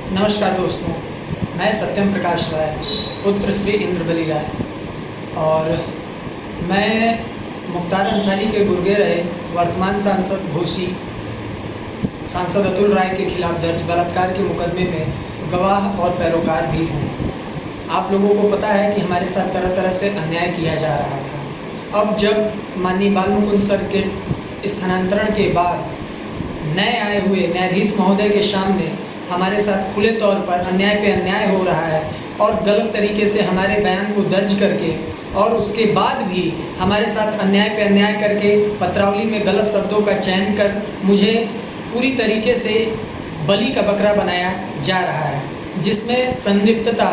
नमस्कार दोस्तों, मैं सत्यम प्रकाश राय, पुत्र श्री इंद्रबली राय, और मैं मुख्तार अंसारी के गुर्गे रहे वर्तमान सांसद अतुल राय के खिलाफ दर्ज बलात्कार के मुकदमे में गवाह और पैरोकार भी हूँ। आप लोगों को पता है कि हमारे साथ तरह तरह से अन्याय किया जा रहा था। अब जब माननीय बाल मुकुंद सर के स्थानांतरण के बाद नए आए हुए न्यायाधीश महोदय के सामने हमारे साथ खुले तौर पर अन्याय पे अन्याय हो रहा है और गलत तरीके से हमारे बयान को दर्ज करके और उसके बाद भी हमारे साथ अन्याय पे अन्याय करके पत्रावली में गलत शब्दों का चयन कर मुझे पूरी तरीके से बलि का बकरा बनाया जा रहा है, जिसमें संलिप्तता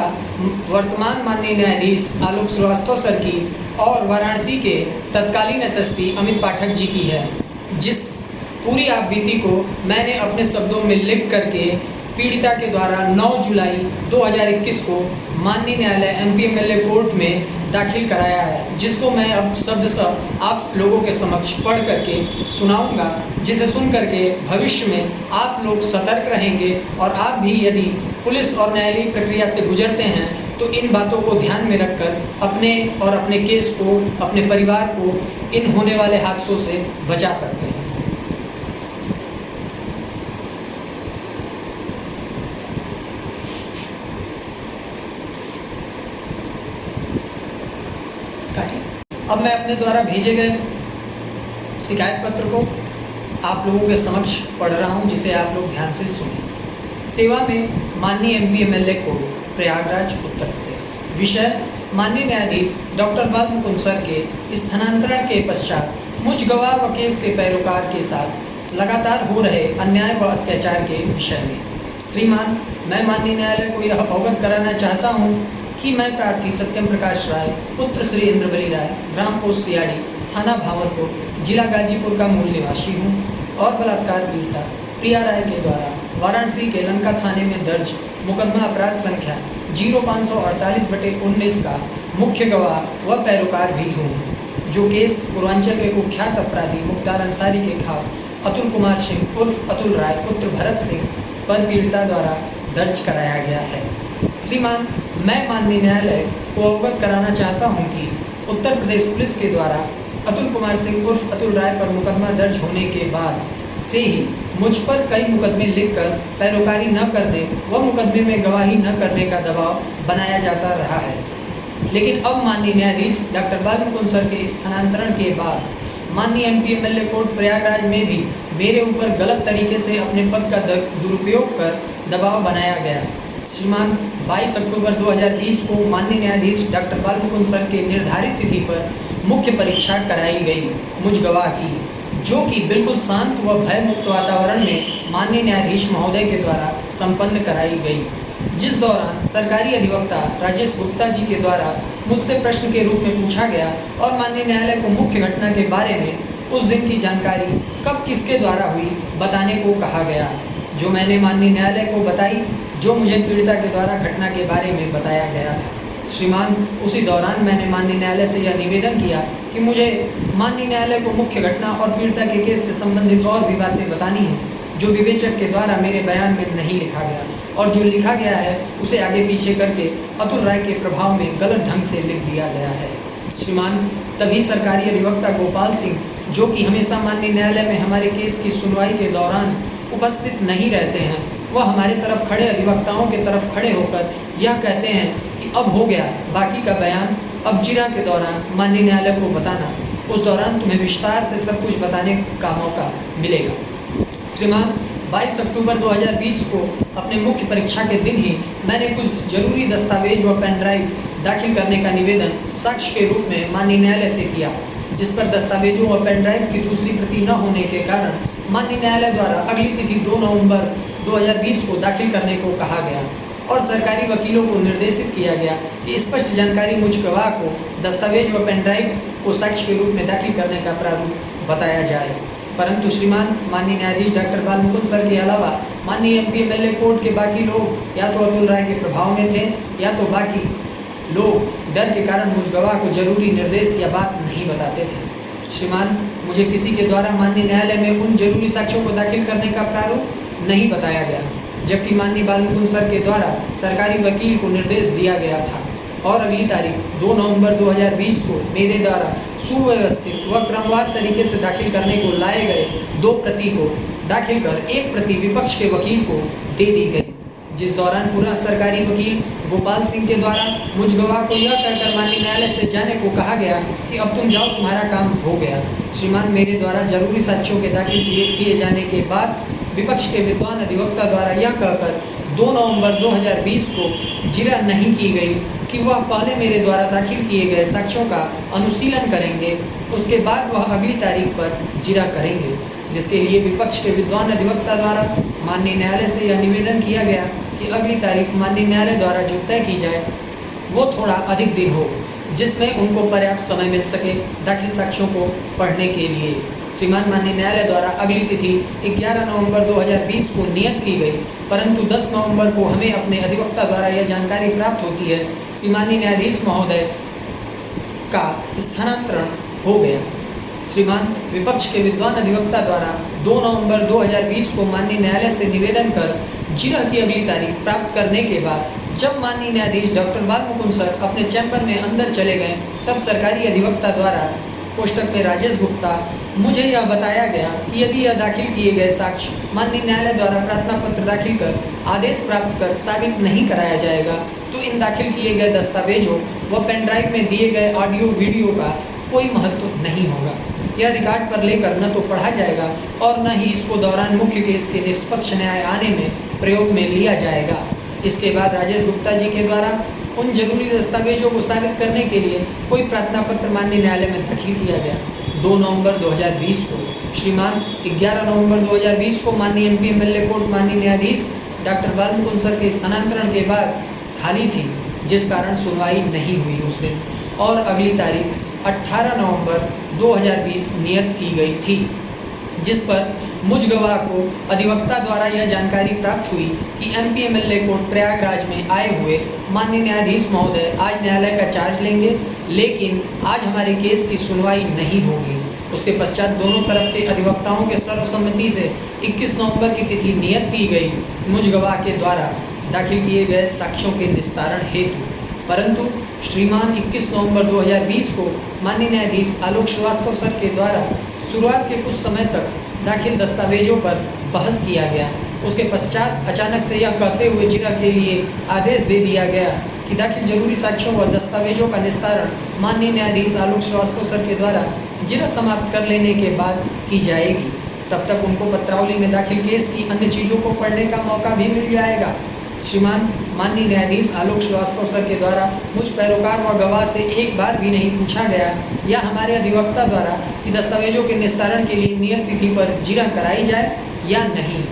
वर्तमान माननीय न्यायाधीश आलोक श्रीवास्तव सर की और वाराणसी के तत्कालीन एसएसपी अमित पाठक जी की है। जिस पूरी आप बीती को मैंने अपने शब्दों में लिख करके पीड़िता के द्वारा 9 जुलाई 2021 को माननीय न्यायालय एमपीएमएलए कोर्ट में दाखिल कराया है, जिसको मैं अब शब्दशः आप लोगों के समक्ष पढ़ करके सुनाऊंगा, जिसे सुन करके भविष्य में आप लोग सतर्क रहेंगे और आप भी यदि पुलिस और न्यायालयीय प्रक्रिया से गुजरते हैं तो इन बातों को ध्यान में रखकर अपने और अपने केस को, अपने परिवार को इन होने वाले हादसों से बचा सकते हैं। अब मैं अपने द्वारा भेजे गए शिकायत पत्र को आप लोगों के समक्ष पढ़ रहा हूं, जिसे आप लोग ध्यान से सुनें। सेवा में माननीय एमपीएमएलए कोर्ट, प्रयागराज, उत्तर प्रदेश। विषय: माननीय न्यायाधीश डॉक्टर बाल मुकुंद सर के स्थानांतरण के पश्चात मुझ गवाह व केस के पैरोकार के साथ लगातार हो रहे अन्याय व अत्याचार के विषय में। श्रीमान, मैं माननीय न्यायालय को यह अवगत कराना चाहता हूँ कि मैं प्रार्थी सत्यम प्रकाश राय, पुत्र श्री इंद्रबली राय, ग्राम पोस्ट सियाड़ी, थाना भावरपुर, जिला गाजीपुर का मूल निवासी हूँ और बलात्कार पीड़िता प्रिया राय के द्वारा वाराणसी के लंका थाने में दर्ज मुकदमा अपराध संख्या 0548/19 का मुख्य गवाह व पैरोकार भी हूँ, जो केस पूर्वांचल के कुख्यात अपराधी मुख्तार अंसारी के खास अतुल कुमार सिंह उर्फ अतुल राय पुत्र भरत सिंह पर पीड़िता द्वारा दर्ज कराया गया है। श्रीमान, मैं माननीय न्यायालय को अवगत कराना चाहता हूं कि उत्तर प्रदेश पुलिस के द्वारा अतुल कुमार सिंह उर्फ अतुल राय पर मुकदमा दर्ज होने के बाद से ही मुझ पर कई मुकदमे लिखकर पैरोकारी न करने व मुकदमे में गवाही न करने का दबाव बनाया जाता रहा है। लेकिन अब माननीय न्यायाधीश डॉक्टर बाल मुकुंद सर के स्थानांतरण के बाद माननीय एमपीएमएलए कोर्ट प्रयागराज में भी मेरे ऊपर गलत तरीके से अपने पद का दुरुपयोग कर दबाव बनाया गया। श्रीमान, 22 अक्टूबर 2020 को माननीय न्यायाधीश डॉक्टर बाल मुकुंद सर के निर्धारित तिथि पर मुख्य परीक्षा कराई गई मुझ गवाह की, जो कि बिल्कुल शांत व भयमुक्त वातावरण में माननीय न्यायाधीश महोदय के द्वारा संपन्न कराई गई, जिस दौरान सरकारी अधिवक्ता राजेश गुप्ता जी के द्वारा मुझसे प्रश्न के रूप में पूछा गया और माननीय न्यायालय को मुख्य घटना के बारे में उस दिन की जानकारी कब किसके द्वारा हुई बताने को कहा गया, जो मैंने माननीय न्यायालय को बताई, जो मुझे पीड़िता के द्वारा घटना के बारे में बताया गया था। श्रीमान, उसी दौरान मैंने माननीय न्यायालय से यह निवेदन किया कि मुझे माननीय न्यायालय को मुख्य घटना और पीड़िता के केस से संबंधित और भी बातें बतानी हैं, जो विवेचक के द्वारा मेरे बयान में नहीं लिखा गया, और जो लिखा गया है उसे आगे पीछे करके अतुल राय के प्रभाव में गलत ढंग से लिख दिया गया है। श्रीमान, तभी सरकारी अधिवक्ता गोपाल सिंह, जो कि हमेशा माननीय न्यायालय में हमारे केस की सुनवाई के दौरान उपस्थित नहीं रहते हैं, वह हमारे तरफ खड़े अधिवक्ताओं के तरफ खड़े होकर यह कहते हैं कि अब हो गया, बाकी का बयान अब जिरा के दौरान माननीय न्यायालय को बताना, उस दौरान तुम्हें विस्तार से सब कुछ बताने का मौका मिलेगा। श्रीमान, 22 अक्टूबर 2020 को अपने मुख्य परीक्षा के दिन ही मैंने कुछ जरूरी दस्तावेज व पेन ड्राइव दाखिल करने का निवेदन साक्ष्य के रूप में माननीय न्यायालय से किया, जिस पर दस्तावेजों व पेन ड्राइव की दूसरी प्रति न होने के कारण माननीय न्यायालय द्वारा अगली तिथि 2 नवंबर 2020 को दाखिल करने को कहा गया और सरकारी वकीलों को निर्देशित किया गया कि स्पष्ट जानकारी मुझ गवाह को दस्तावेज व पेन ड्राइव को साक्ष्य के रूप में दाखिल करने का प्रारूप बताया जाए। परंतु श्रीमान, माननीय न्यायाधीश डॉक्टर बाल मुकुंद सर के अलावा माननीय एमपीएमएलए कोर्ट के बाकी लोग या तो अतुल राय के प्रभाव में थे या तो बाकी लोग डर के कारण मुझ गवाह को जरूरी निर्देश या बात नहीं बताते थे। श्रीमान, मुझे किसी के द्वारा माननीय न्यायालय में उन जरूरी साक्ष्यों को दाखिल करने का प्रारूप नहीं बताया गया। जबकि माननीय बालमुकुंद सर के द्वारा सरकारी वकील को निर्देश दिया गया था और अगली तारीख 2 नवंबर 2020 को मेरे द्वारा सुव्यवस्थित व क्रमवार तरीके से दाखिल करने को लाए गए 2 प्रति को दाखिल कर 1 प्रति विपक्ष के वकील को दे दी गई, जिस दौरान पूरा सरकारी वकील गोपाल सिंह के द्वारा मुझ गवाह को यह कहकर माननीय न्यायालय से जाने को कहा गया कि अब तुम जाओ, तुम्हारा काम हो गया। श्रीमान, मेरे द्वारा जरूरी साक्ष्यों के दाखिल किए जाने के बाद विपक्ष के विद्वान अधिवक्ता द्वारा यह कहकर 2 नवंबर 2020 को जिरह नहीं की गई कि वह पहले मेरे द्वारा दाखिल किए गए साक्ष्यों का अनुशीलन करेंगे, उसके बाद वह अगली तारीख पर जिरह करेंगे, जिसके लिए विपक्ष के विद्वान अधिवक्ता द्वारा माननीय न्यायालय से यह निवेदन किया गया कि अगली तारीख माननीय न्यायालय द्वारा जो तय की जाए वो थोड़ा अधिक दिन हो, जिसमें उनको पर्याप्त समय मिल सके दाखिल साक्ष्यों को पढ़ने के लिए। श्रीमान, माननीय न्यायालय द्वारा अगली तिथि 11 नवंबर 2020 को नियत की गई, परंतु 10 नवंबर को हमें अपने अधिवक्ता द्वारा यह जानकारी प्राप्त होती है कि माननीय न्यायाधीश महोदय का स्थानांतरण हो गया। श्रीमान, विपक्ष के विद्वान अधिवक्ता द्वारा 2 नवंबर 2020 को माननीय न्यायालय से निवेदन कर जिरह की अगली तारीख प्राप्त करने के बाद जब माननीय न्यायाधीश डॉक्टर बालमुकुंद सर अपने चैम्बर में अंदर चले गए, तब सरकारी अधिवक्ता द्वारा कोष्टक में राजेश गुप्ता मुझे यह बताया गया कि यदि यह दाखिल किए गए साक्ष्य माननीय न्यायालय द्वारा प्रार्थना पत्र दाखिल कर आदेश प्राप्त कर साबित नहीं कराया जाएगा तो इन दाखिल किए गए दस्तावेजों व पेन ड्राइव में दिए गए ऑडियो वीडियो का कोई महत्व नहीं होगा। यह रिकॉर्ड पर लेकर न तो पढ़ा जाएगा और न ही इसको दौरान मुख्य केस के निष्पक्ष न्याय आने में प्रयोग में लिया जाएगा। इसके बाद राजेश गुप्ता जी के द्वारा उन जरूरी दस्तावेजों को साबित करने के लिए कोई प्रार्थना पत्र माननीय न्यायालय में दाखिल किया गया। 2 नवंबर 2020 को श्रीमान 11 नवंबर 2020 को माननीय एमपी एमएलए कोर्ट माननीय न्यायाधीश डॉक्टर बालमुकुंद सर के स्थानांतरण के बाद खाली थी, जिस कारण सुनवाई नहीं हुई उस दिन, और अगली तारीख 18 नवंबर 2020 नियत की गई थी, जिस पर मुझ गवाह को अधिवक्ता द्वारा यह जानकारी प्राप्त हुई कि एमपी एमएलए कोर्ट प्रयागराज में आए हुए माननीय न्यायाधीश महोदय आज न्यायालय का चार्ज लेंगे, लेकिन आज हमारे केस की सुनवाई नहीं होगी। उसके पश्चात दोनों तरफ के अधिवक्ताओं के सर्वसम्मति से 21 नवंबर की तिथि नियत की गई मुझ गवाह के द्वारा दाखिल किए गए साक्ष्यों के निस्तारण हेतु, परंतु श्रीमान 21 नवंबर 2020 को माननीय न्यायाधीश आलोक श्रीवास्तव सर के द्वारा शुरुआत के कुछ समय तक दाखिल दस्तावेजों पर बहस किया गया। उसके पश्चात अचानक से यह कहते हुए जिरह के लिए आदेश दे दिया गया कि दाखिल जरूरी साक्ष्यों व दस्तावेजों का निस्तारण माननीय न्यायाधीश आलोक श्रीवास्तव सर के द्वारा जिरह समाप्त कर लेने के बाद की जाएगी। तब तक उनको पत्रावली में दाखिल केस की अन्य चीज़ों को पढ़ने का मौका भी मिल जाएगा। श्रीमान, माननीय न्यायाधीश आलोक श्रीवास्तव सर के द्वारा मुझ पैरोकार व गवाह से एक बार भी नहीं पूछा गया या हमारे अधिवक्ता द्वारा कि दस्तावेजों के निस्तारण के लिए नियत तिथि पर जिरह कराई जाए या नहीं,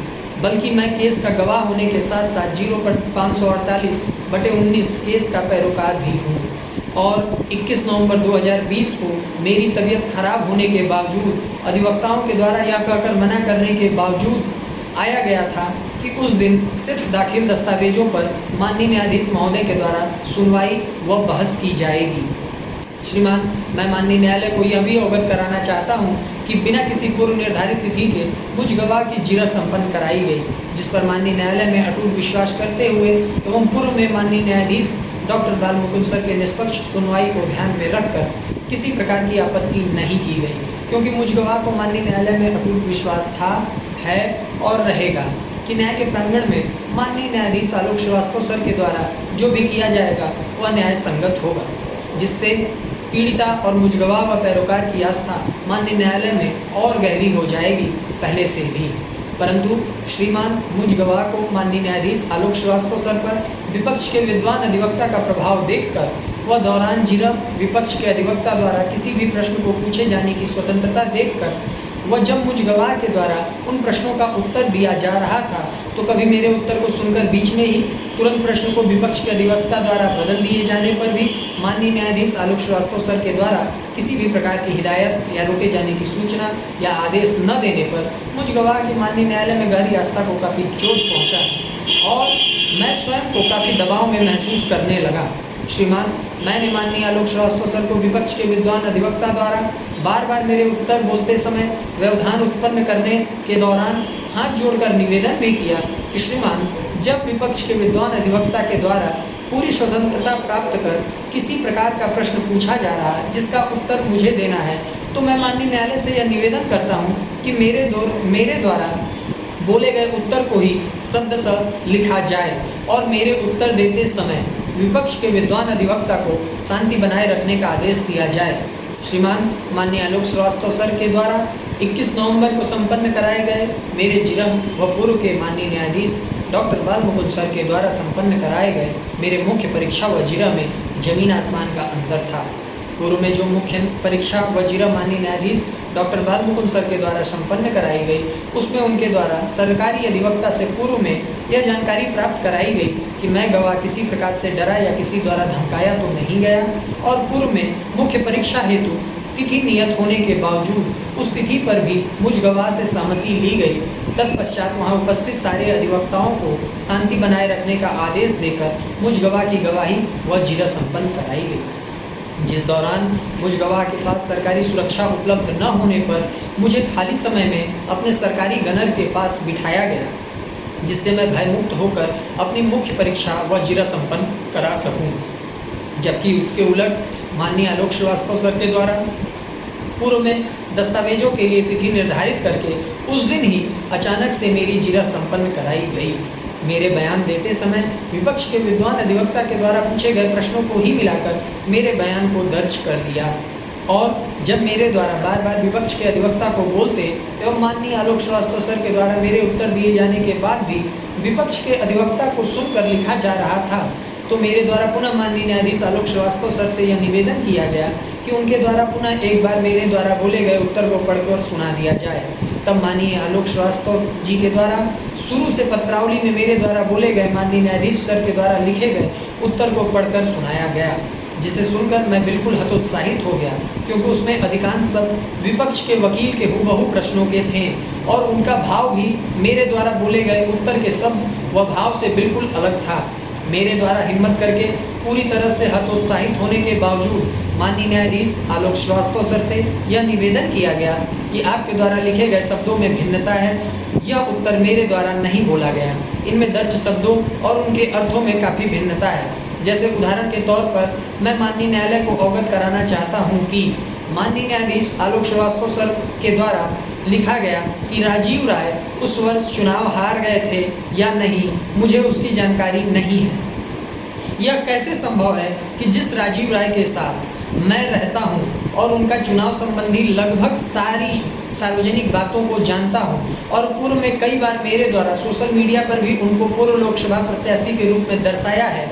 बल्कि मैं केस का गवाह होने के साथ साथ 0/548/19 केस का पैरोकार भी हूँ। और 21 नवंबर 2020 को मेरी तबीयत खराब होने के बावजूद अधिवक्ताओं के द्वारा यह कहकर मना करने के बावजूद आया गया था कि उस दिन सिर्फ दाखिल दस्तावेजों पर माननीय न्यायाधीश महोदय के द्वारा सुनवाई व बहस की जाएगी। श्रीमान, मैं माननीय न्यायालय को यह भी अवगत कराना चाहता हूं कि बिना किसी पूर्व निर्धारित तिथि के मुझ गवाह की जिरह संपन्न कराई गई, जिस पर माननीय न्यायालय में अटूट विश्वास करते हुए एवं पूर्व में माननीय न्यायाधीश डॉक्टर बालमुकुंद सर के निष्पक्ष सुनवाई को ध्यान में रखकर किसी प्रकार की आपत्ति नहीं की गई, क्योंकि मुझ गवाह को माननीय न्यायालय में अटूट विश्वास था, है और रहेगा कि न्याय के प्रांगण में माननीय न्यायाधीश आलोक श्रीवास्तव सर के द्वारा जो भी किया जाएगा वह न्याय संगत होगा, जिससे पीड़िता और मुझ गवाह व पैरोकार की आस्था माननीय न्यायालय में और गहरी हो जाएगी पहले से भी। परंतु श्रीमान, मुझ गवाह को माननीय न्यायाधीश आलोक श्रीवास्तव सर पर विपक्ष के विद्वान अधिवक्ता का प्रभाव देखकर वह दौरान जिरह विपक्ष के अधिवक्ता द्वारा किसी भी प्रश्न को पूछे जाने की स्वतंत्रता देखकर वह जब मुझ गवाह के द्वारा उन प्रश्नों का उत्तर दिया जा रहा था तो कभी मेरे उत्तर को सुनकर बीच में ही तुरंत प्रश्न को विपक्ष के अधिवक्ता द्वारा बदल दिए जाने पर भी माननीय न्यायाधीश आलोक श्रीवास्तव सर के द्वारा किसी भी प्रकार की हिदायत या रोके जाने की सूचना या आदेश न देने पर मुझ गवाह की माननीय न्यायालय में गहरी आस्था को काफ़ी चोट पहुँचा और मैं स्वयं को काफ़ी दबाव में महसूस करने लगा। श्रीमान, मैंने माननीय आलोक श्रीवास्तव सर को विपक्ष के विद्वान अधिवक्ता द्वारा बार बार मेरे उत्तर बोलते समय व्यवधान उत्पन्न करने के दौरान हाथ जोड़कर निवेदन भी किया कि श्रीमान, जब विपक्ष के विद्वान अधिवक्ता के द्वारा पूरी स्वतंत्रता प्राप्त कर किसी प्रकार का प्रश्न पूछा जा रहा है जिसका उत्तर मुझे देना है, तो मैं माननीय न्यायालय से यह निवेदन करता हूँ कि मेरे द्वारा बोले गए उत्तर को ही शब्दशः लिखा जाए और मेरे उत्तर देते समय विपक्ष के विद्वान अधिवक्ता को शांति बनाए रखने का आदेश दिया जाए। श्रीमान माननीय आलोक श्रीवास्तव सर के द्वारा 21 नवंबर को संपन्न कराए गए मेरे जिरह व पूर्व के माननीय न्यायाधीश डॉक्टर बाल मुकुंद सर के द्वारा संपन्न कराए गए मेरे मुख्य परीक्षा व जिरह में जमीन आसमान का अंतर था। पूर्व में जो मुख्य परीक्षा व जिरह माननीय न्यायाधीश डॉक्टर बाल मुकुंद सर के द्वारा संपन्न कराई गई, उसमें उनके द्वारा सरकारी अधिवक्ता से पूर्व में यह जानकारी प्राप्त कराई गई कि मैं गवाह किसी प्रकार से डरा या किसी द्वारा धमकाया तो नहीं गया, और पूर्व में मुख्य परीक्षा हेतु तिथि नियत होने के बावजूद उस तिथि पर भी मुझ गवाह से सहमति ली गई। तत्पश्चात वहां उपस्थित सारे अधिवक्ताओं को शांति बनाए रखने का आदेश देकर मुझ गवाह की गवाही व जिरह संपन्न कराई गई, जिस दौरान मुझ गवाह के पास सरकारी सुरक्षा उपलब्ध न होने पर मुझे खाली समय में अपने सरकारी गनर के पास बिठाया गया, जिससे मैं भयमुक्त होकर अपनी मुख्य परीक्षा व जिरह संपन्न करा सकूं। जबकि उसके उलट माननीय आलोक श्रीवास्तव सर के द्वारा पूर्व में दस्तावेजों के लिए तिथि निर्धारित करके उस दिन ही अचानक से मेरी जिरह संपन्न कराई गई। मेरे बयान देते समय विपक्ष के विद्वान अधिवक्ता के द्वारा पूछे गए प्रश्नों को ही मिलाकर मेरे बयान को दर्ज कर दिया, और जब मेरे द्वारा बार बार विपक्ष के अधिवक्ता को बोलते एवं माननीय आलोक श्रीवास्तव सर के द्वारा मेरे उत्तर दिए जाने के बाद भी विपक्ष के अधिवक्ता को सुनकर लिखा जा रहा था, तो मेरे द्वारा पुनः माननीय न्यायाधीश आलोक श्रीवास्तव सर से यह निवेदन किया गया कि उनके द्वारा पुनः एक बार मेरे द्वारा बोले गए उत्तर को पढ़कर सुना दिया जाए। तब माननीय आलोक श्रीवास्तव जी के द्वारा शुरू से पत्रावली में मेरे द्वारा बोले गए माननीय न्यायाधीश सर के द्वारा लिखे गए उत्तर को पढ़कर सुनाया गया, जिसे सुनकर मैं बिल्कुल हतोत्साहित हो गया, क्योंकि उसमें अधिकांश शब्द विपक्ष के वकील के हुबहू प्रश्नों के थे और उनका भाव भी मेरे द्वारा बोले गए उत्तर के शब्द व भाव से बिल्कुल अलग था। मेरे द्वारा हिम्मत करके पूरी तरह से हतोत्साहित होने के बावजूद माननीय न्यायाधीश आलोक श्रीवास्तव सर से यह निवेदन किया गया कि आपके द्वारा लिखे गए शब्दों में भिन्नता है, यह उत्तर मेरे द्वारा नहीं बोला गया, इनमें दर्ज शब्दों और उनके अर्थों में काफ़ी भिन्नता है। जैसे उदाहरण के तौर पर मैं माननीय न्यायालय को अवगत कराना चाहता हूँ कि माननीय न्यायाधीश आलोक श्रीवास्तव सर के द्वारा लिखा गया कि राजीव राय उस वर्ष चुनाव हार गए थे या नहीं, मुझे उसकी जानकारी नहीं है। यह कैसे संभव है कि जिस राजीव राय के साथ मैं रहता हूं और उनका चुनाव संबंधी लगभग सारी सार्वजनिक बातों को जानता हूं और पूर्व में कई बार मेरे द्वारा सोशल मीडिया पर भी उनको पूर्व लोकसभा प्रत्याशी के रूप में दर्शाया है,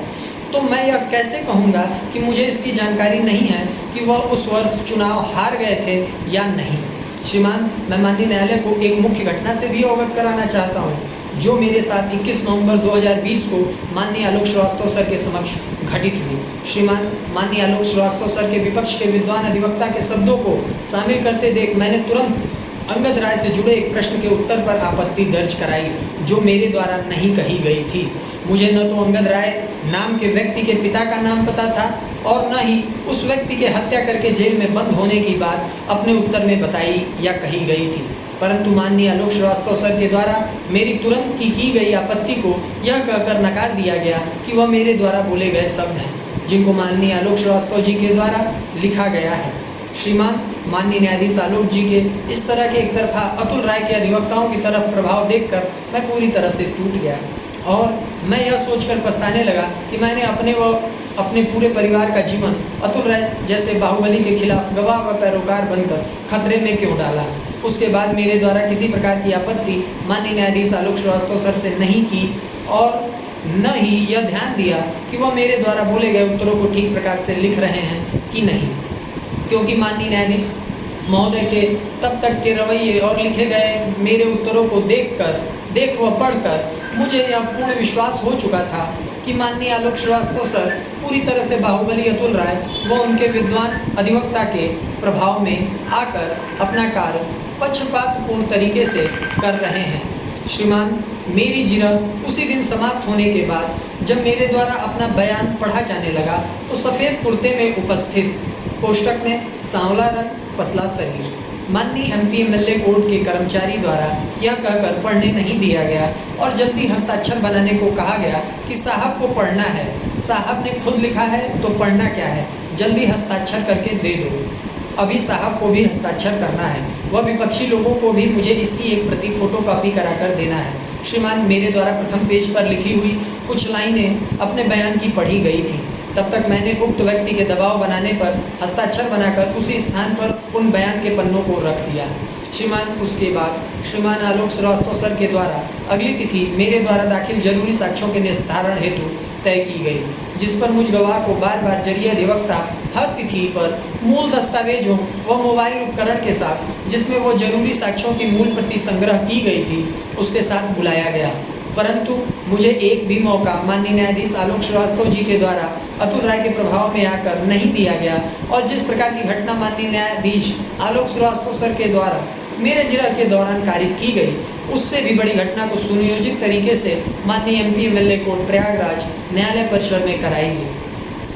तो मैं यह कैसे कहूँगा कि मुझे इसकी जानकारी नहीं है कि वह उस वर्ष चुनाव हार गए थे या नहीं। श्रीमान, मैं माननीय न्यायालय को एक मुख्य घटना से भी अवगत कराना चाहता हूँ जो मेरे साथ 21 नवंबर 2020 को माननीय आलोक श्रीवास्तव सर के समक्ष घटित हुई। श्रीमान, माननीय आलोक श्रीवास्तव सर के विपक्ष के विद्वान अधिवक्ता के शब्दों को शामिल करते देख मैंने तुरंत अंगद राय से जुड़े एक प्रश्न के उत्तर पर आपत्ति दर्ज कराई जो मेरे द्वारा नहीं कही गई थी। मुझे न तो अंगद राय नाम के व्यक्ति के पिता का नाम पता था और न ही उस व्यक्ति के हत्या करके जेल में बंद होने की बात अपने उत्तर में बताई या कही गई थी, परंतु माननीय आलोक श्रीवास्तव सर के द्वारा मेरी तुरंत की गई आपत्ति को यह कहकर नकार दिया गया कि वह मेरे द्वारा बोले गए शब्द हैं जिनको माननीय आलोक श्रीवास्तव जी के द्वारा लिखा गया है। श्रीमान, माननीय न्यायाधीश आलोक जी के इस तरह के एक तरफा अतुल राय के अधिवक्ताओं की तरफ प्रभाव देखकर मैं पूरी तरह से टूट गया और मैं यह सोचकर पछताने लगा कि मैंने अपने पूरे परिवार का जीवन अतुल राय जैसे बाहुबली के खिलाफ गवाह व पैरोकार बनकर खतरे में क्यों डाला। उसके बाद मेरे द्वारा किसी प्रकार की आपत्ति माननीय न्यायाधीश आलोक श्रीवास्तव सर से नहीं की और न ही यह ध्यान दिया कि वह मेरे द्वारा बोले गए उत्तरों को ठीक प्रकार से लिख रहे हैं कि नहीं, क्योंकि माननीय न्यायाधीश महोदय के तब तक के रवैये और लिखे गए मेरे उत्तरों को देख व पढ़कर मुझे यह पूर्ण विश्वास हो चुका था कि माननीय आलोक श्रीवास्तव सर पूरी तरह से बाहुबली अतुल राय व उनके विद्वान अधिवक्ता के प्रभाव में आकर अपना कार्य पक्षपातपूर्ण तरीके से कर रहे हैं। श्रीमान, मेरी जिरह उसी दिन समाप्त होने के बाद जब मेरे द्वारा अपना बयान पढ़ा जाने लगा तो सफ़ेद कुर्ते में उपस्थित कोष्टक में सांवला रंग, पतला शरीर, माननीय MP MLA कोर्ट के कर्मचारी द्वारा यह कहकर पढ़ने नहीं दिया गया और जल्दी हस्ताक्षर बनाने को कहा गया कि साहब को पढ़ना है, साहब ने खुद लिखा है तो पढ़ना क्या है, जल्दी हस्ताक्षर करके दे दो। अभी साहब को भी हस्ताक्षर करना है, वह विपक्षी लोगों को भी मुझे इसकी एक प्रति फोटोकॉपी कराकर देना है। श्रीमान, मेरे द्वारा प्रथम पेज पर लिखी हुई कुछ लाइनें अपने बयान की पढ़ी गई थी। तब तक मैंने उक्त व्यक्ति के दबाव बनाने पर हस्ताक्षर बनाकर उसी स्थान पर उन बयान के पन्नों को रख दिया। श्रीमान, उसके बाद श्रीमान आलोक श्रीवास्तव सर के द्वारा अगली तिथि मेरे द्वारा दाखिल जरूरी साक्ष्यों के निस्तारण हेतु तय की गई, जिस पर मुझ गवाह को बार बार जरिए अधिवक्ता हर तिथि पर मूल दस्तावेजों व मोबाइल उपकरण के साथ, जिसमें वो जरूरी साक्ष्यों की मूल प्रति संग्रह की गई थी, उसके साथ बुलाया गया। परंतु मुझे एक भी मौका माननीय न्यायाधीश आलोक श्रीवास्तव जी के द्वारा अतुल राय के प्रभाव में आकर नहीं दिया गया और जिस प्रकार की घटना माननीय न्यायाधीश आलोक श्रीवास्तव सर के द्वारा मेरे जिला के दौरान कारित की गई, उससे भी बड़ी घटना को सुनियोजित तरीके से माननीय MP MLA कोर्ट प्रयागराज न्यायालय परिसर में कराई गई।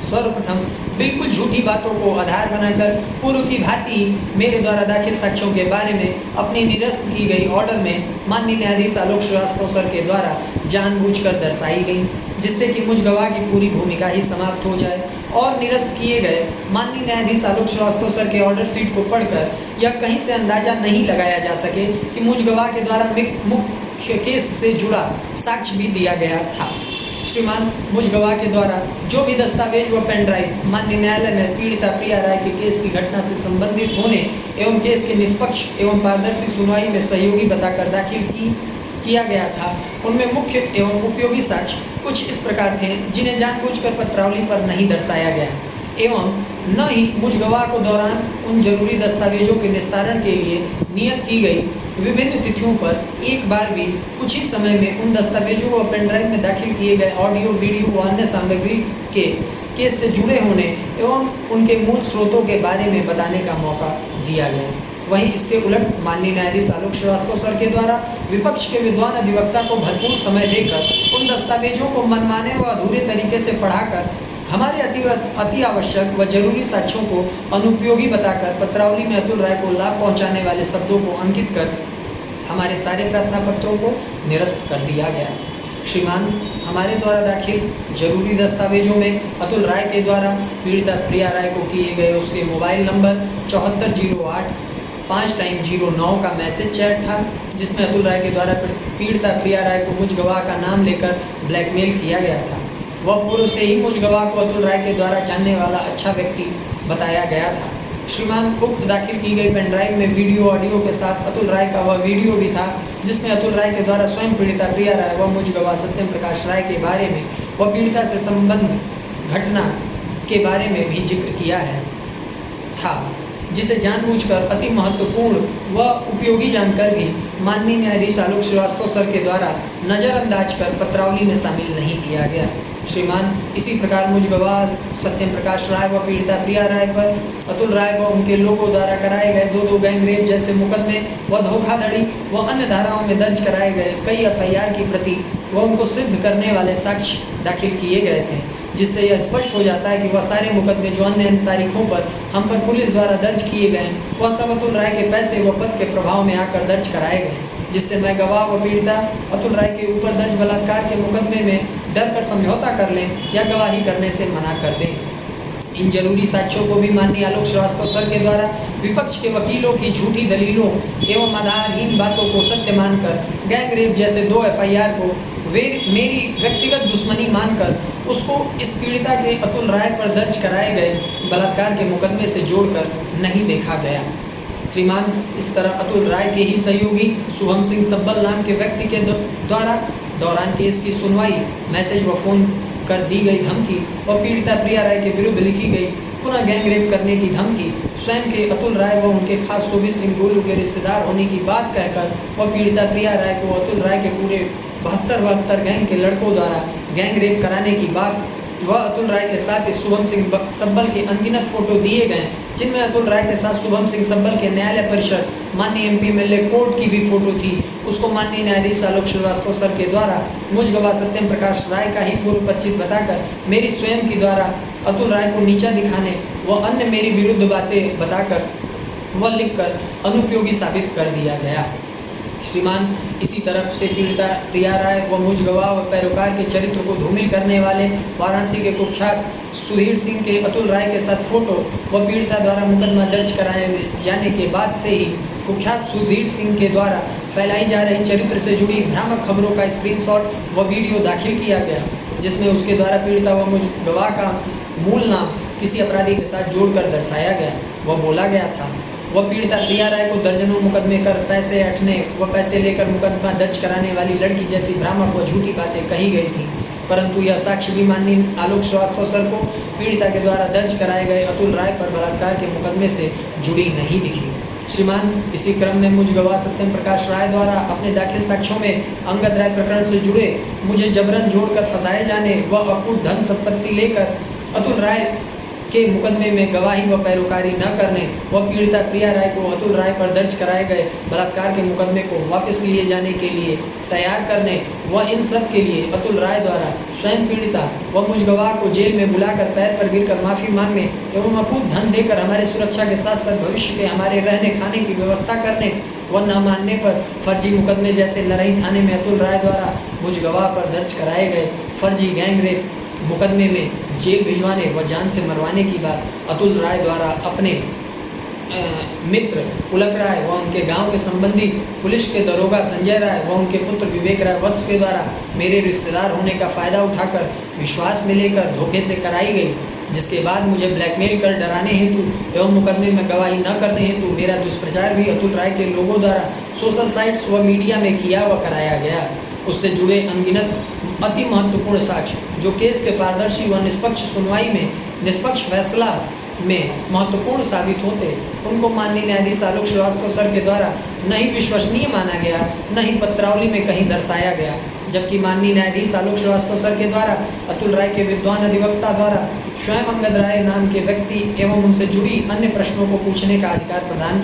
सर्वप्रथम बिल्कुल झूठी बातों को आधार बनाकर पूर्व की भांति मेरे द्वारा दाखिल साक्ष्यों के बारे में अपनी निरस्त की गई ऑर्डर में माननीय न्यायाधीश आलोक श्रीवास्तव सर के द्वारा जानबूझकर दर्शाई गई, जिससे कि मुझ गवाह की पूरी भूमिका ही समाप्त हो जाए और निरस्त किए गए माननीय न्यायाधीश आलोक श्रीवास्तव सर के ऑर्डर शीट को पढ़कर यह कहीं से अंदाजा नहीं लगाया जा सके कि मुझ गवाह के द्वारा मुख्य केस से जुड़ा साक्ष्य भी दिया गया था। श्रीमान, मुझ गवाह के द्वारा जो भी दस्तावेज व पेन ड्राइव माननीय न्यायालय में पीड़िता प्रिया राय के केस की घटना से संबंधित होने एवं केस के निष्पक्ष एवं पारदर्शी सुनवाई में सहयोगी बताकर दाखिल किया गया था, उनमें मुख्य एवं उपयोगी साक्ष्य कुछ इस प्रकार थे जिन्हें जानबूझकर पत्रावली पर नहीं दर्शाया गया एवं न ही मुझ गवाह को दौरान उन जरूरी दस्तावेजों के निस्तारण के लिए नियत की गई विभिन्न तिथियों पर एक बार भी कुछ ही समय में उन दस्तावेजों व पेन ड्राइव में दाखिल किए गए ऑडियो, वीडियो व अन्य सामग्री के केस से जुड़े होने एवं उनके मूल स्रोतों के बारे में बताने का मौका दिया गया। वहीं इसके उलट माननीय न्यायाधीश आलोक श्रीवास्तव सर के द्वारा विपक्ष के विद्वान अधिवक्ता को भरपूर समय देकर उन दस्तावेजों को मनमाने व अधूरे तरीके से पढ़ाकर हमारे अति आवश्यक व जरूरी साक्ष्यों को अनुपयोगी बताकर पत्रावली में अतुल राय को लाभ पहुंचाने वाले शब्दों को अंकित कर हमारे सारे प्रार्थना पत्रों को निरस्त कर दिया गया। श्रीमान, हमारे द्वारा दाखिल जरूरी दस्तावेजों में अतुल राय के द्वारा पीड़िता प्रिया राय को किए गए उसके मोबाइल नंबर 7408 5x09 का मैसेज चैट था, जिसमें अतुल राय के द्वारा पीड़िता प्रिया राय को मुझ गवाह का नाम लेकर ब्लैकमेल किया गया था। वह पूर्व से ही मुझ गवाह को अतुल राय के द्वारा जानने वाला अच्छा व्यक्ति बताया गया था। श्रीमान, उक्त दाखिल की गई पेन ड्राइव में वीडियो ऑडियो के साथ अतुल राय का वह वीडियो भी था जिसमें अतुल राय के द्वारा स्वयं पीड़िता प्रिया राय व मुझ गवाह सत्यम प्रकाश राय के बारे में व पीड़िता से संबंध घटना के बारे में भी जिक्र किया है था, जिसे जानबूझकर अति महत्वपूर्ण व उपयोगी जानकर भी माननीय न्यायाधीश आलोक श्रीवास्तव सर के द्वारा नज़रअंदाज कर पत्रावली में शामिल नहीं किया गया। श्रीमान, इसी प्रकार मुझ गवाह सत्यम प्रकाश राय व पीड़िता प्रिया राय पर अतुल राय व उनके लोगों द्वारा कराए गए दो गैंग रेप जैसे मुकदमे व धोखाधड़ी व अन्य धाराओं में दर्ज कराए गए कई FIR की प्रति व उनको सिद्ध करने वाले साक्ष्य दाखिल किए गए थे, जिससे यह स्पष्ट हो जाता है कि वह सारे मुकदमे जो अन्य तारीखों पर हम पर पुलिस द्वारा दर्ज किए गए वह सब अतुल राय के पैसे व पद के प्रभाव में आकर दर्ज कराए गए, जिससे मैं गवाह व पीड़िता अतुल राय के ऊपर दर्ज बलात्कार के मुकदमे में डर कर समझौता कर लें या गवाही करने से मना कर दें। इन जरूरी साक्ष्यों को भी माननीय आलोक श्रीवास्तव सर के द्वारा विपक्ष के वकीलों की झूठी दलीलों एवं आधारहीन बातों को सत्य मानकर गैंग रेप जैसे 2 FIR को मेरी व्यक्तिगत दुश्मनी मानकर उसको इस पीड़िता के अतुल राय पर दर्ज कराए गए बलात्कार के मुकदमे से जोड़कर नहीं देखा गया। श्रीमान, इस तरह अतुल राय के ही सहयोगी शुभम सिंह सब्बल नाम के व्यक्ति के द्वारा दौरान केस की सुनवाई मैसेज व फोन कर दी गई धमकी व पीड़िता प्रिया राय के विरुद्ध लिखी गई पुनः गैंग रेप करने की धमकी स्वयं के अतुल राय व उनके खास शोभित सिंह गोलू के रिश्तेदार होने की बात कहकर व पीड़िता प्रिया राय को अतुल राय के पूरे 72 गैंग के लड़कों द्वारा गैंग रेप कराने की बात व अतुल राय के साथ इस शुभम सिंह सब्बल के अनगिनत फोटो दिए गए, जिनमें अतुल राय के साथ शुभम सिंह सब्बल के न्यायालय परिसर माननीय MP MLA कोर्ट की भी फोटो थी। उसको माननीय न्यायाधीश आलोक श्रीवास्तव सर के द्वारा मुझ गवाह सत्यम प्रकाश राय का ही पूर्व परिचित बताकर मेरी स्वयं की द्वारा अतुल राय को नीचा दिखाने व अन्य मेरी विरुद्ध बातें बताकर वह लिखकर अनुपयोगी साबित कर दिया गया। श्रीमान, इसी तरफ से पीड़िता प्रिया राय व मुझ गवाह व पैरोकार के चरित्र को धूमिल करने वाले वाराणसी के कुख्यात सुधीर सिंह के अतुल राय के साथ फोटो व पीड़िता द्वारा मुकदमा दर्ज कराए जाने के बाद से ही कुख्यात सुधीर सिंह के द्वारा फैलाई जा रही चरित्र से जुड़ी भ्रामक खबरों का स्क्रीनशॉट व वीडियो दाखिल किया गया, जिसमें उसके द्वारा पीड़िता व मुझ गवाह का मूल नाम किसी अपराधी के साथ जोड़कर दर्शाया गया। वह बोला गया था वह पीड़िता प्रिया राय को दर्जनों मुकदमे कर पैसे अटने व पैसे लेकर मुकदमा दर्ज कराने वाली लड़की जैसी भ्रामक व झूठी बातें कही गई थी, परंतु यह साक्ष्य भी माननीय आलोक श्रीवास्तव सर को पीड़िता के द्वारा दर्ज कराए गए अतुल राय पर बलात्कार के मुकदमे से जुड़ी नहीं दिखी। श्रीमान, इसी क्रम में मुझ गवाह सत्यम प्रकाश राय द्वारा अपने दाखिल साक्ष्यों में अंगद राय प्रकरण से जुड़े मुझे जबरन जोड़कर फंसाए जाने व अकूट धन संपत्ति लेकर अतुल राय के मुकदमे में गवाही व पैरोकारी न करने व पीड़िता प्रिया राय को अतुल राय पर दर्ज कराए गए बलात्कार के मुकदमे को वापस लिए जाने के लिए तैयार करने व इन सब के लिए अतुल राय द्वारा स्वयं पीड़िता व मुझ गवाह को जेल में बुलाकर पैर पर गिरकर माफी मांगने एवं अकूत धन देकर हमारे सुरक्षा के साथ साथ भविष्य के हमारे रहने खाने की व्यवस्था करने व न मानने पर फर्जी मुकदमे जैसे लरही थाने में अतुल राय द्वारा मुझ गवाह पर दर्ज कराए गए फर्जी गैंग रेप मुकदमे में जेल भिजवाने व जान से मरवाने की बात अतुल राय द्वारा अपने मित्र पुलक राय व उनके गांव के संबंधी पुलिस के दरोगा संजय राय व उनके पुत्र विवेक राय वत्स के द्वारा मेरे रिश्तेदार होने का फायदा उठाकर विश्वास में लेकर धोखे से कराई गई, जिसके बाद मुझे ब्लैकमेल कर डराने हेतु एवं मुकदमे में गवाही न करने हेतु मेरा दुष्प्रचार भी अतुल राय के लोगों द्वारा सोशल साइट्स व मीडिया में किया व कराया गया। उससे जुड़े अनगिनत अति महत्वपूर्ण साक्ष्य जो केस के पारदर्शी व निष्पक्ष सुनवाई में निष्पक्ष फैसला में महत्वपूर्ण साबित होते, उनको माननीय न्यायाधीश आलोक श्रीवास्तव सर के द्वारा न ही विश्वसनीय माना गया न ही पत्रावली में कहीं दर्शाया गया, जबकि माननीय न्यायाधीश आलोक श्रीवास्तव सर के द्वारा अतुल राय के विद्वान अधिवक्ता द्वारा स्वयं अंगद राय नाम के व्यक्ति एवं उनसे जुड़ी अन्य प्रश्नों को पूछने का अधिकार प्रदान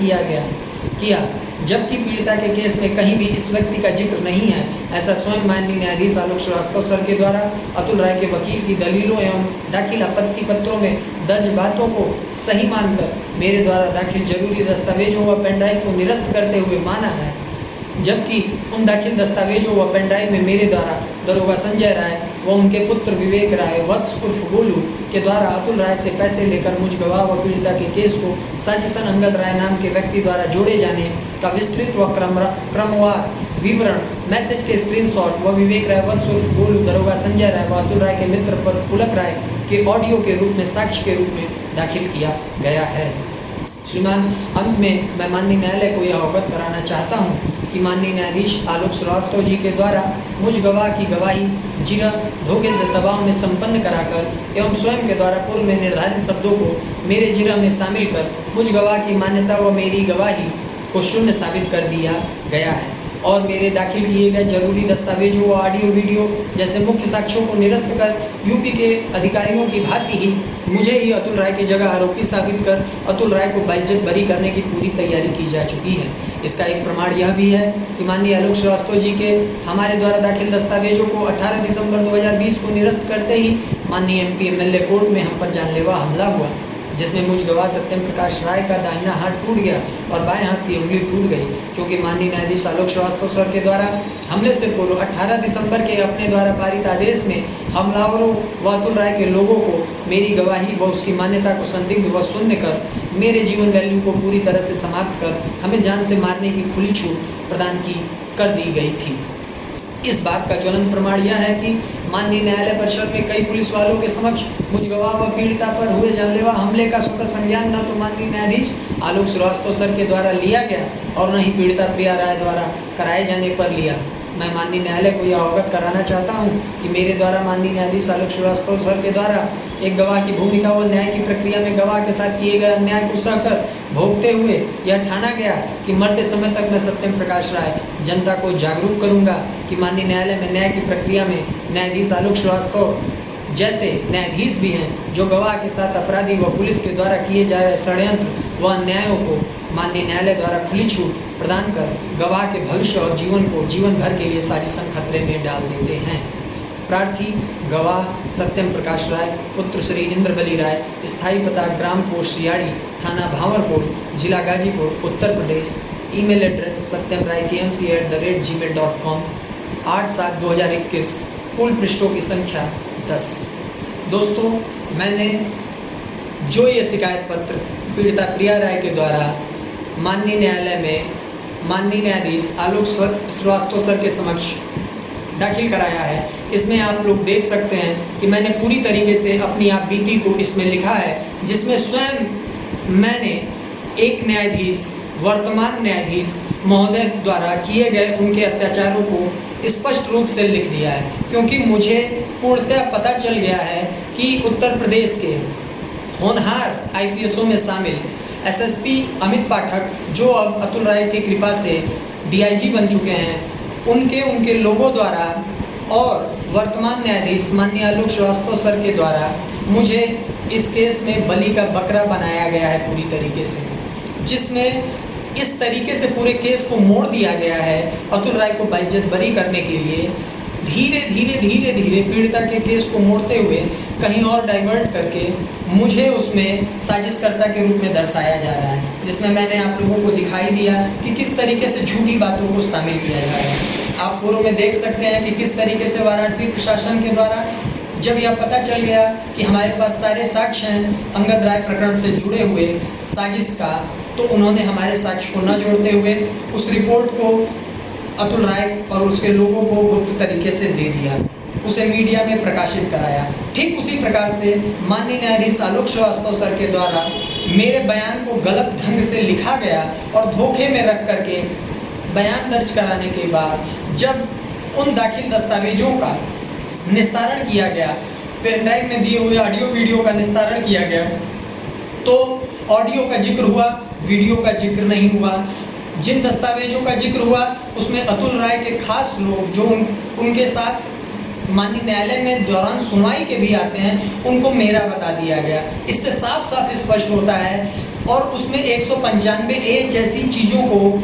किया, जबकि पीड़िता के केस में कहीं भी इस व्यक्ति का जिक्र नहीं है। ऐसा स्वयं माननीय न्यायाधीश आलोक श्रीवास्तव सर के द्वारा अतुल राय के वकील की दलीलों एवं दाखिल आपत्ति पत्रों में दर्ज बातों को सही मानकर मेरे द्वारा दाखिल जरूरी दस्तावेजों व पेनड्राइव को निरस्त करते हुए माना है, जबकि उन दाखिल दस्तावेजों व पेनड्राइव में मेरे द्वारा दरोगा संजय राय व उनके पुत्र विवेक राय वत्स उर्फ गोलू के द्वारा अतुल राय से पैसे लेकर मुझ गवाह व पीड़िता के केस को साजिशन अंगद राय नाम के व्यक्ति द्वारा जोड़े जाने का विस्तृत व क्रमवार विवरण मैसेज के स्क्रीनशॉट व विवेक राय वत्स उर्फ गोलू दरोगा संजय राय व अतुल राय के मित्र पर पुलक राय के ऑडियो के रूप में साक्ष्य के रूप में दाखिल किया गया है। श्रीमान, अंत में मैं माननीय न्यायालय को यह अवगत कराना चाहता हूँ कि माननीय न्यायाधीश आलोक श्रीवास्तव जी के द्वारा मुझ गवाह की गवाही जिरह धोखे से दबाव में संपन्न कराकर एवं स्वयं के द्वारा पूर्व में निर्धारित शब्दों को मेरे जिरह में शामिल कर मुझ गवाह की मान्यता व मेरी गवाही को शून्य साबित कर दिया गया है और मेरे दाखिल किए गए जरूरी दस्तावेजों व ऑडियो वीडियो जैसे मुख्य साक्ष्यों को निरस्त कर यूपी के अधिकारियों की भांति ही मुझे ही अतुल राय की जगह आरोपी साबित कर अतुल राय को बाइज्जत बरी करने की पूरी तैयारी की जा चुकी है। इसका एक प्रमाण यह भी है कि माननीय आलोक श्रीवास्तव जी के हमारे द्वारा दाखिल दस्तावेजों को 18 दिसंबर 2020 को निरस्त करते ही माननीय MP MLA कोर्ट में हम पर जानलेवा हमला हुआ, जिसमें मुझ गवाह सत्यम प्रकाश राय का दाहिना हाथ टूट गया और बाएं हाथ की उंगली टूट गई, क्योंकि माननीय न्यायाधीश आलोक श्रीवास्तव सर के द्वारा हमले से पूर्व 18 दिसंबर के अपने द्वारा पारित आदेश में हमलावरों व अतुल राय के लोगों को मेरी गवाही व उसकी मान्यता को संदिग्ध व शून्य कर मेरे जीवन वैल्यू को पूरी तरह से समाप्त कर हमें जान से मारने की खुली छूट प्रदान कर दी गई थी। इस बात का ज्वलंत प्रमाण यह है कि माननीय न्यायालय परिसर में कई पुलिस वालों के समक्ष मुझ गवाह व पीड़िता पर हुए जानलेवा हमले का स्वतः संज्ञान न तो माननीय न्यायाधीश आलोक श्रीवास्तव सर के द्वारा लिया गया और न ही पीड़िता प्रिया राय द्वारा कराए जाने पर लिया। मैं माननीय न्यायालय को यह अवगत कराना चाहता हूं कि मेरे द्वारा माननीय न्यायाधीश आलोक श्रीवास्तव सर के द्वारा एक गवाह की भूमिका व न्याय की प्रक्रिया में गवाह के साथ किए गए अन्याय को सहकर भोगते हुए यह ठाना गया कि मरते समय तक मैं सत्यम प्रकाश राय जनता को जागरूक करूंगा कि माननीय न्यायालय में न्याय की प्रक्रिया में न्यायाधीश आलोक श्रीवास्तव जैसे न्यायाधीश भी हैं जो गवाह के साथ अपराधी व पुलिस के द्वारा किए जा रहे षड्यंत्र व अन्यायों को माननीय न्यायालय द्वारा खुली छूट प्रदान कर गवाह के भविष्य और जीवन को जीवन भर के लिए साजिशन खतरे में डाल देते हैं। प्रार्थी गवाह सत्यम प्रकाश राय पुत्र श्री इंद्रबली राय, स्थायी पता ग्राम पोस्ट सियाड़ी, थाना भांवरकोट, जिला Ghazipur, Uttar Pradesh. Email address satyamrai@gmail.com। 8/7/2021। कुल पृष्ठों की संख्या 10। दोस्तों, मैंने जो ये शिकायत पत्र पीड़िता प्रिया राय के द्वारा माननीय न्यायालय में माननीय न्यायाधीश आलोक श्रीवास्तव सर के समक्ष दाखिल कराया है, इसमें आप लोग देख सकते हैं कि मैंने पूरी तरीके से अपनी आप बीती को इसमें लिखा है, जिसमें स्वयं मैंने एक न्यायाधीश, वर्तमान न्यायाधीश महोदय द्वारा किए गए उनके अत्याचारों को स्पष्ट रूप से लिख दिया है, क्योंकि मुझे पूर्णतः पता चल गया है कि उत्तर प्रदेश के होनहार IPSओं में शामिल SSP अमित पाठक, जो अब अतुल राय की कृपा से DIG बन चुके हैं, उनके लोगों द्वारा और वर्तमान न्यायाधीश माननीय आलोक श्रीवास्तव सर के द्वारा मुझे इस केस में बलि का बकरा बनाया गया है पूरी तरीके से, जिसमें इस तरीके से पूरे केस को मोड़ दिया गया है अतुल राय को बाइज्जत बरी करने के लिए। धीरे धीरे पीड़िता के केस को मोड़ते हुए कहीं और डाइवर्ट करके मुझे उसमें साजिशकर्ता के रूप में दर्शाया जा रहा है, जिसमें मैंने आप लोगों को दिखाई दिया कि किस तरीके से झूठी बातों को शामिल किया जा रहा है। आप पूर्व में देख सकते हैं कि किस तरीके से वाराणसी प्रशासन के द्वारा जब यह पता चल गया कि हमारे पास सारे साक्ष्य हैं अंगद राय प्रकरण से जुड़े हुए साजिश का, तो उन्होंने हमारे साक्ष्य को न जोड़ते हुए उस रिपोर्ट को अतुल राय और उसके लोगों को गुप्त तरीके से दे दिया, उसे मीडिया में प्रकाशित कराया। ठीक उसी प्रकार से माननीय न्यायाधीश आलोक श्रीवास्तव सर के द्वारा मेरे बयान को गलत ढंग से लिखा गया और धोखे में रख करके बयान दर्ज कराने के बाद जब उन दाखिल दस्तावेजों का निस्तारण किया गया, पेन ड्राइव में दिए हुए ऑडियो वीडियो का निस्तारण किया गया, तो ऑडियो का जिक्र हुआ, वीडियो का जिक्र नहीं हुआ। जिन दस्तावेजों का जिक्र हुआ उसमें अतुल राय के खास लोग जो उनके साथ माननीय न्यायालय में दौरान सुनवाई के भी आते हैं, उनको मेरा बता दिया गया। इससे साफ साफ स्पष्ट होता है, और उसमें 195A जैसी चीज़ों को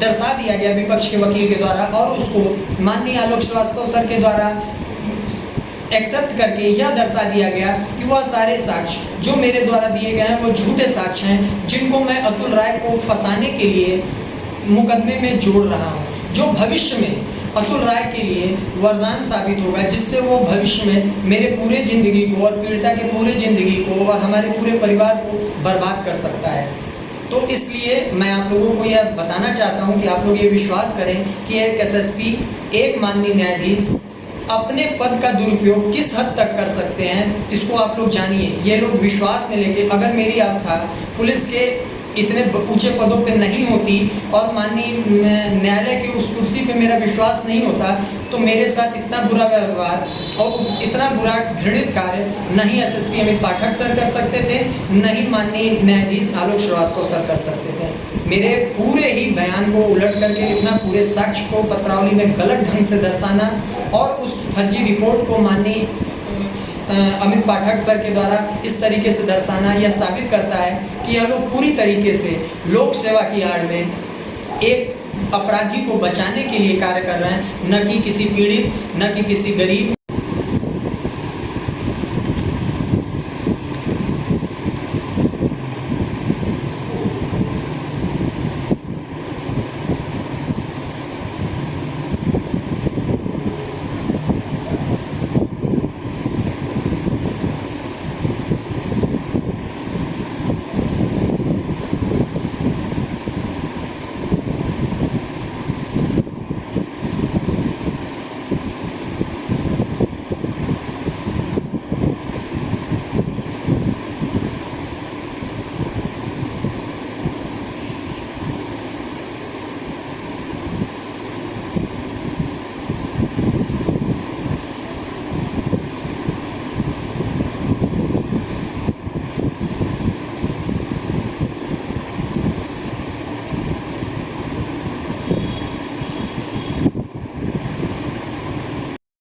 दर्शा दिया गया विपक्ष के वकील के द्वारा, और उसको माननीय आलोक श्रीवास्तव सर के द्वारा एक्सेप्ट करके यह दर्शा दिया गया कि वह सारे साक्ष्य जो मेरे द्वारा दिए गए हैं वो झूठे साक्ष्य हैं, जिनको मैं अतुल राय को फंसाने के लिए मुकदमे में जोड़ रहा हूं, जो भविष्य में अतुल राय के लिए वरदान साबित होगा, जिससे वो भविष्य में मेरे पूरे ज़िंदगी को और पीड़िता के पूरे ज़िंदगी को और हमारे पूरे परिवार को बर्बाद कर सकता है। तो इसलिए मैं आप लोगों को यह बताना चाहता हूं कि आप लोग ये विश्वास करें कि एक SSP, एक माननीय न्यायाधीश अपने पद का दुरुपयोग किस हद तक कर सकते हैं, इसको आप लोग जानिए। ये लोग विश्वास में लेके, अगर मेरी आस्था पुलिस के इतने ऊंचे पदों पे नहीं होती और माननीय न्यायालय की उस कुर्सी पे मेरा विश्वास नहीं होता, तो मेरे साथ इतना बुरा व्यवहार और इतना बुरा घृणित कार्य न ही SSP अमित पाठक सर कर सकते थे, न ही माननीय न्यायाधीश आलोक श्रीवास्तव सर कर सकते थे। मेरे पूरे ही बयान को उलट करके लिखना, पूरे साक्ष्य को पत्रावली में गलत ढंग से दर्शाना और उस फर्जी रिपोर्ट को माननीय अमित पाठक सर के द्वारा इस तरीके से दर्शाना, यह साबित करता है कि यह लोग पूरी तरीके से लोक सेवा की आड़ में एक अपराधी को बचाने के लिए कार्य कर रहे हैं, न कि किसी पीड़ित, न कि किसी गरीब